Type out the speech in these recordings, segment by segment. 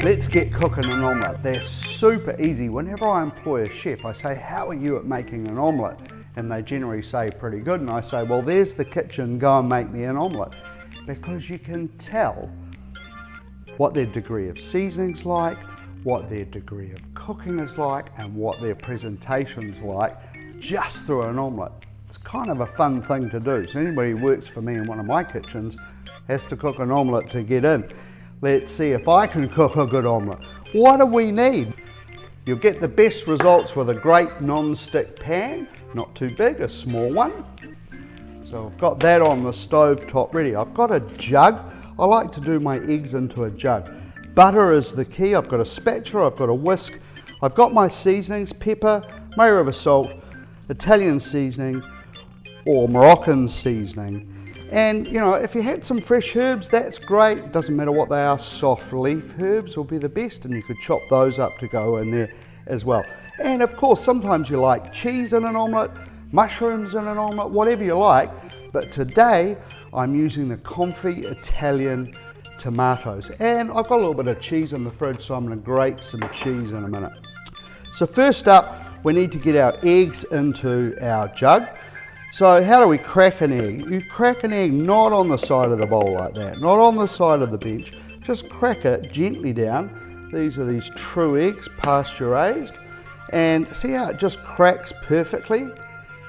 Let's get cooking an omelette. They're super easy. Whenever I employ a chef, I say, how are you at making an omelette? And they generally say pretty good. And I say, well, there's the kitchen, go and make me an omelette. Because you can tell what their degree of seasoning's like, what their degree of cooking is like, and what their presentation's like just through an omelette. It's kind of a fun thing to do. So anybody who works for me in one of my kitchens has to cook an omelette to get in. Let's see if I can cook a good omelette. What do we need? You'll get the best results with a great non-stick pan, not too big, a small one. So I've got that on the stove top ready. I've got a jug. I like to do my eggs into a jug. Butter is the key. I've got a spatula, I've got a whisk. I've got my seasonings, pepper, Mayo River salt, Italian seasoning, or Moroccan seasoning. And you know, if you had some fresh herbs, that's great. Doesn't matter what they are, soft leaf herbs will be the best, and you could chop those up to go in there as well. And of course, sometimes you like cheese in an omelette, mushrooms in an omelette, whatever you like. But today, I'm using the confit Italian tomatoes. And I've got a little bit of cheese in the fridge, so I'm gonna grate some cheese in a minute. So first up, we need to get our eggs into our jug. So how do we crack an egg? You crack an egg not on the side of the bowl like that, not on the side of the bench. Just crack it gently down. These are these true eggs, pasture-raised. And see how it just cracks perfectly?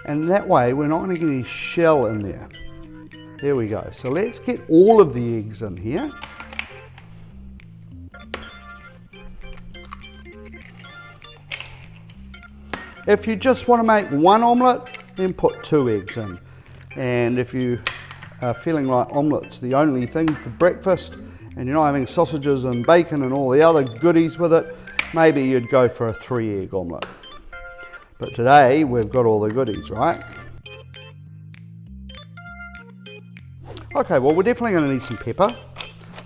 And that way we're not going to get any shell in there. There we go. So let's get all of the eggs in here. If you just want to make one omelette, then put 2 eggs in. And if you are feeling like omelette's the only thing for breakfast and you're not having sausages and bacon and all the other goodies with it, maybe you'd go for a 3-egg omelette. But today we've got all the goodies, right? Okay, well, we're definitely going to need some pepper.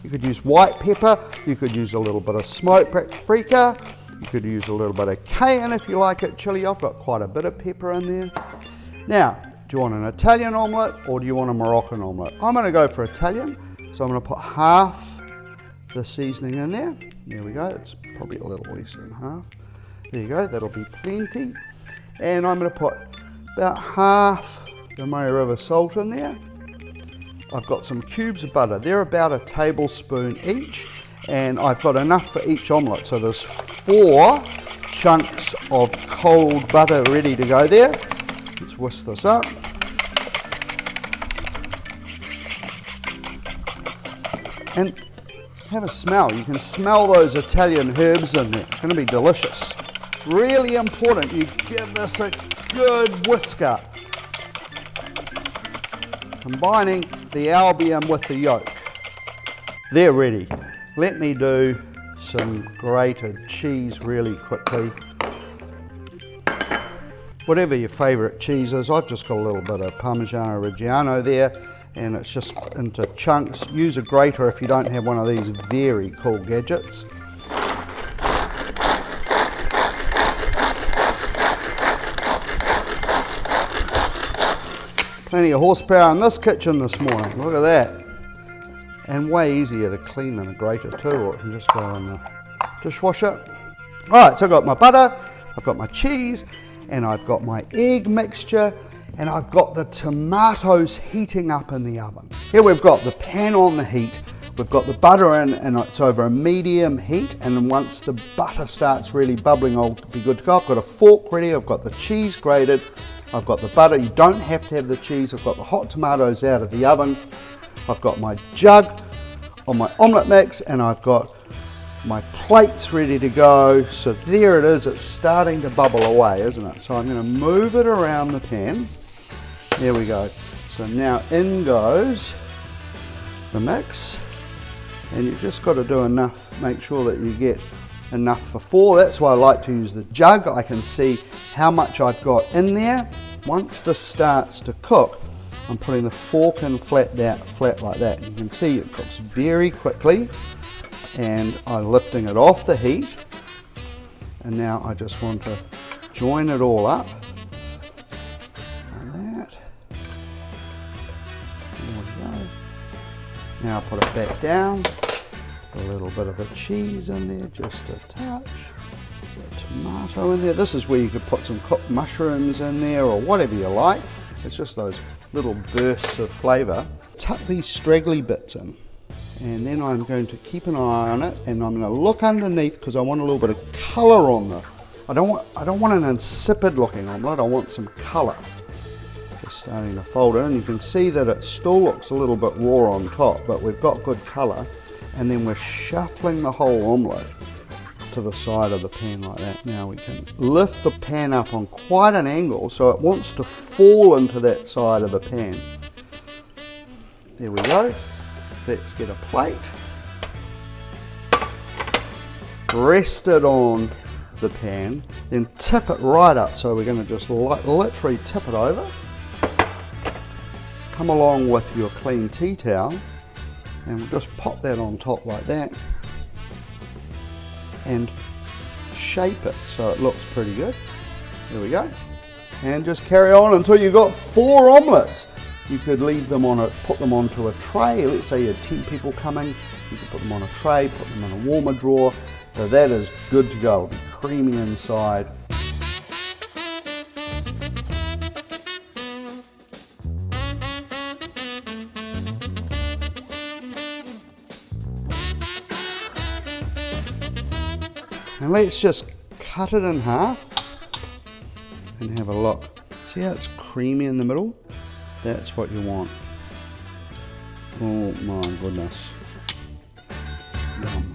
You could use white pepper, you could use a little bit of smoked paprika, you could use a little bit of cayenne if you like it chili. I've got quite a bit of pepper in there. Now, do you want an Italian omelette or do you want a Moroccan omelette? I'm going to go for Italian, so I'm going to put half the seasoning in there. There we go, it's probably a little less than half. There you go, that'll be plenty. And I'm going to put about half the Mayo River salt in there. I've got some cubes of butter. They're about a tablespoon each, and I've got enough for each omelette. So there's 4 chunks of cold butter ready to go there. Let's whisk this up. And have a smell. You can smell those Italian herbs in there. It's going to be delicious. Really important, you give this a good whisk up. Combining the albumin with the yolk. They're ready. Let me do some grated cheese really quickly. Whatever your favourite cheese is, I've just got a little bit of Parmigiano Reggiano there, and it's just into chunks. Use a grater if you don't have one of these very cool gadgets. Plenty of horsepower in this kitchen this morning, look at that. And way easier to clean than a grater too, or it can just go in the dishwasher. All right, so I've got my butter, I've got my cheese, and I've got my egg mixture, and I've got the tomatoes heating up in the oven. Here we've got the pan on the heat, we've got the butter in, and it's over a medium heat, and then once the butter starts really bubbling, I'll be good to go. I've got a fork ready, I've got the cheese grated, I've got the butter. You don't have to have the cheese. I've got the hot tomatoes out of the oven. I've got my jug on my omelette mix, and I've got my plates ready to go. So there it is. It's starting to bubble away, isn't it? So I'm going to move it around the pan. There we go. So now in goes the mix, and you've just got to do enough. Make sure that you get enough for 4. That's why I like to use the jug. I can see how much I've got in there. Once this starts to cook, I'm putting the fork in flat like that. You can see it cooks very quickly, and I'm lifting it off the heat. And now I just want to join it all up like that. There we go. Now I'll put it back down. A little bit of the cheese in there, just a touch. The tomato in there. This is where you could put some cooked mushrooms in there or whatever you like. It's just those little bursts of flavour. Tuck these straggly bits in. And then I'm going to keep an eye on it, and I'm going to look underneath because I want a little bit of colour on the. I don't want an insipid looking omelette. I want some colour. Just starting to fold it, and you can see that it still looks a little bit raw on top, but we've got good colour. And then we're shuffling the whole omelette to the side of the pan like that. Now we can lift the pan up on quite an angle so it wants to fall into that side of the pan. There we go. Let's get a plate. Rest it on the pan, then tip it right up. So we're going to just literally tip it over. Come along with your clean tea towel. And we'll just pop that on top like that and shape it so it looks pretty good. There we go. And just carry on until you've got 4 omelettes. You could leave them on put them onto a tray. Let's say you had 10 people coming. You could put them on a tray, put them in a warmer drawer. So that is good to go. It'll be creamy inside. And let's just cut it in half and have a look. See how it's creamy in the middle? That's what you want. Oh my goodness. Yum.